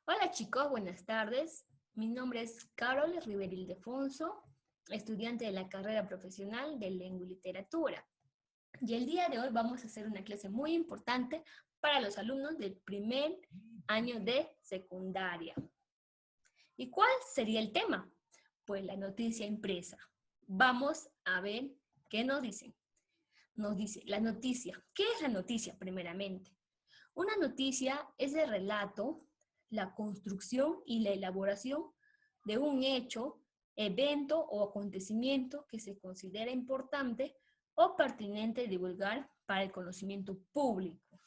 Hola chicos, buenas tardes. Mi nombre es Carol Rivera Ildefonso, estudiante de la carrera profesional de Lengua y Literatura. Y el día de hoy vamos a hacer una clase muy importante para los alumnos del primer año de secundaria. ¿Y cuál sería el tema? Pues la noticia impresa. Vamos a ver qué nos dicen. Nos dice la noticia. ¿Qué es la noticia primeramente? Una noticia es el relato, la construcción y la elaboración de un hecho, evento o acontecimiento que se considera importante o pertinente divulgar para el conocimiento público.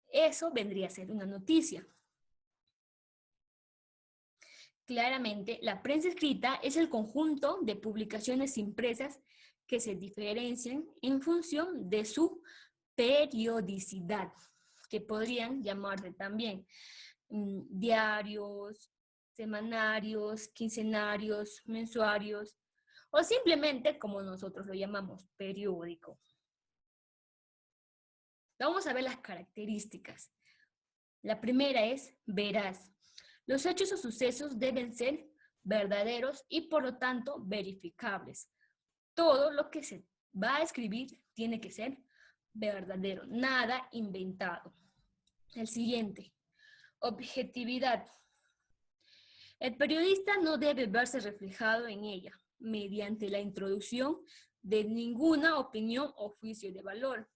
Eso vendría a ser una noticia. Claramente, la prensa escrita es el conjunto de publicaciones impresas que se diferencian en función de su periodicidad, que podrían llamarse también diarios, semanarios, quincenarios, mensuarios, o simplemente, como nosotros lo llamamos, periódico. Vamos a ver las características. La primera es veraz. Los hechos o sucesos deben ser verdaderos y por lo tanto verificables. Todo lo que se va a escribir tiene que ser verdadero, nada inventado. El siguiente, objetividad. El periodista no debe verse reflejado en ella mediante la introducción de ninguna opinión o juicio de valor.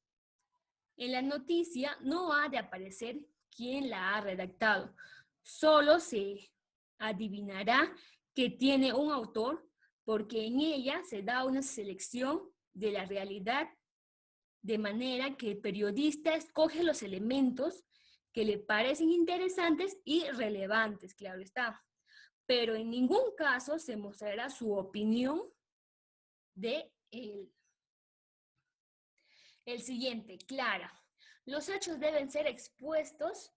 En la noticia no ha de aparecer quién la ha redactado, solo se adivinará que tiene un autor porque en ella se da una selección de la realidad de manera que el periodista escoge los elementos que le parecen interesantes y relevantes, claro está. Pero en ningún caso se mostrará su opinión de él. El siguiente, clara. Los hechos deben ser expuestos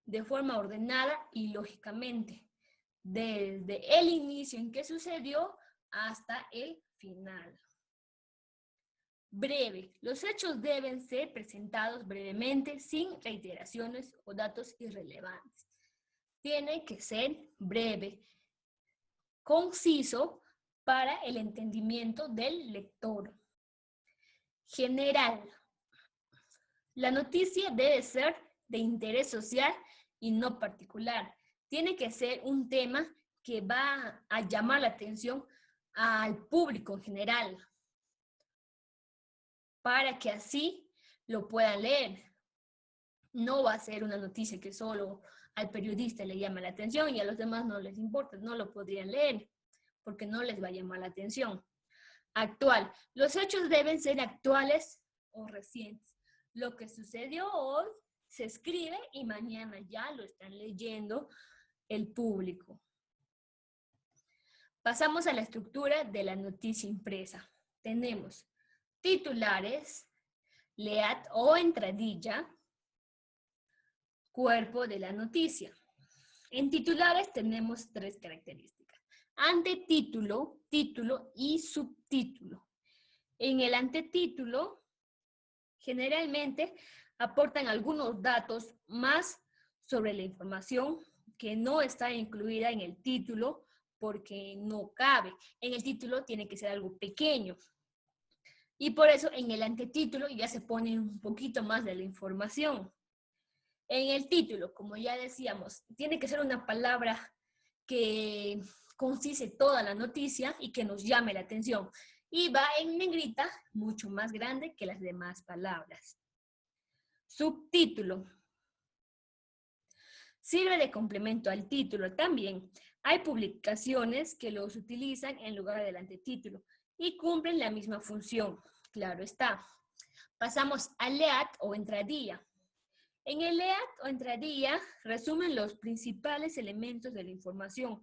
de forma ordenada y lógicamente, desde el inicio en que sucedió hasta el final. Breve. Los hechos deben ser presentados brevemente, sin reiteraciones o datos irrelevantes. Tiene que ser breve, conciso para el entendimiento del lector. General. La noticia debe ser de interés social y no particular. Tiene que ser un tema que va a llamar la atención al público en general, para que así lo puedan leer. No va a ser una noticia que solo al periodista le llama la atención y a los demás no les importa, no lo podrían leer, porque no les va a llamar la atención. Actual. Los hechos deben ser actuales o recientes. Lo que sucedió hoy se escribe y mañana ya lo están leyendo el público. Pasamos a la estructura de la noticia impresa. Tenemos titulares, lead o entradilla, cuerpo de la noticia. En titulares tenemos tres características: antetítulo, título y subtítulo. En el antetítulo, generalmente aportan algunos datos más sobre la información que no está incluida en el título porque no cabe. En el título tiene que ser algo pequeño. Y por eso en el antetítulo ya se pone un poquito más de la información. En el título, como ya decíamos, tiene que ser una palabra que concise toda la noticia y que nos llame la atención. Y va en negrita, mucho más grande que las demás palabras. Subtítulo. Sirve de complemento al título también. Hay publicaciones que los utilizan en lugar del antetítulo y cumplen la misma función. Claro está. Pasamos al lead o entradilla. En el lead o entradilla resumen los principales elementos de la información.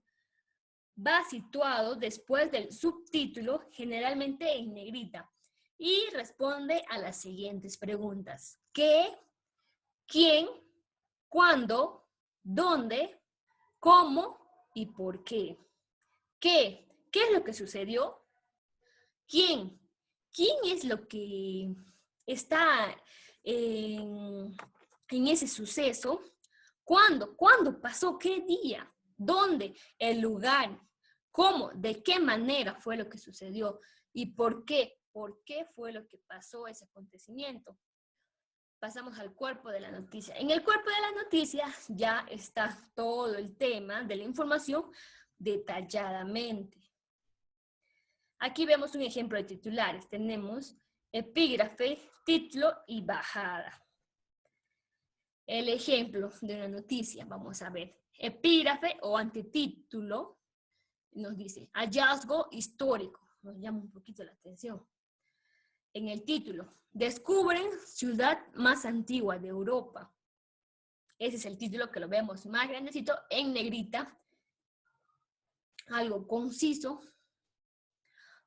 Va situado después del subtítulo, generalmente en negrita, y responde a las siguientes preguntas: ¿qué? ¿Quién? ¿Cuándo? ¿Dónde? ¿Cómo? ¿Y por qué? ¿Qué? ¿Qué es lo que sucedió? ¿Quién? ¿Quién es lo que está en ese suceso? ¿Cuándo? ¿Cuándo pasó? ¿Qué día? ¿Dónde? ¿El lugar? ¿Cómo? ¿De qué manera fue lo que sucedió? ¿Y por qué? ¿Por qué fue lo que pasó ese acontecimiento? Pasamos al cuerpo de la noticia. En el cuerpo de la noticia ya está todo el tema de la información detalladamente. Aquí vemos un ejemplo de titulares. Tenemos epígrafe, título y bajada. El ejemplo de una noticia, vamos a ver. Epígrafe o antetítulo nos dice hallazgo histórico. Nos llama un poquito la atención. En el título, descubren ciudad más antigua de Europa. Ese es el título que lo vemos más grandecito en negrita. Algo conciso.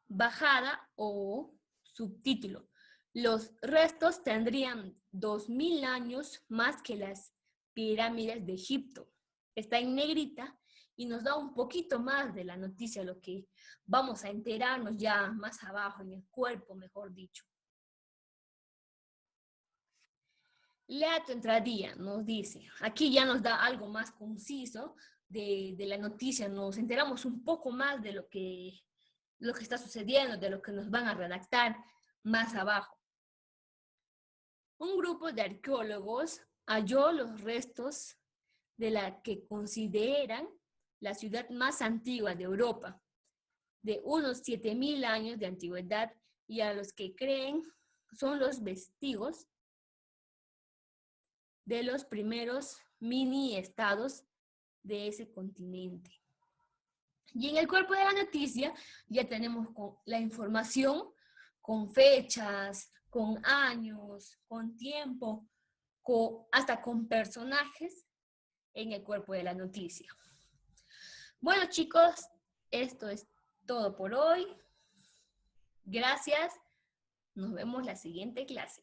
Bajada o subtítulo. Los restos tendrían 2000 años más que las pirámides de Egipto. Está en negrita y nos da un poquito más de la noticia, lo que vamos a enterarnos ya más abajo en el cuerpo, mejor dicho. Lea tu entradilla, nos dice. Aquí ya nos da algo más conciso de la noticia, nos enteramos un poco más de lo que está sucediendo, de lo que nos van a redactar más abajo. Un grupo de arqueólogos halló los restos de la que consideran la ciudad más antigua de Europa, de unos 7000 años de antigüedad, y a los que creen son los vestigios de los primeros mini estados de ese continente. Y en el cuerpo de la noticia ya tenemos la información con fechas, con años, con tiempo, hasta con personajes en el cuerpo de la noticia. Bueno, chicos, esto es todo por hoy. Gracias. Nos vemos la siguiente clase.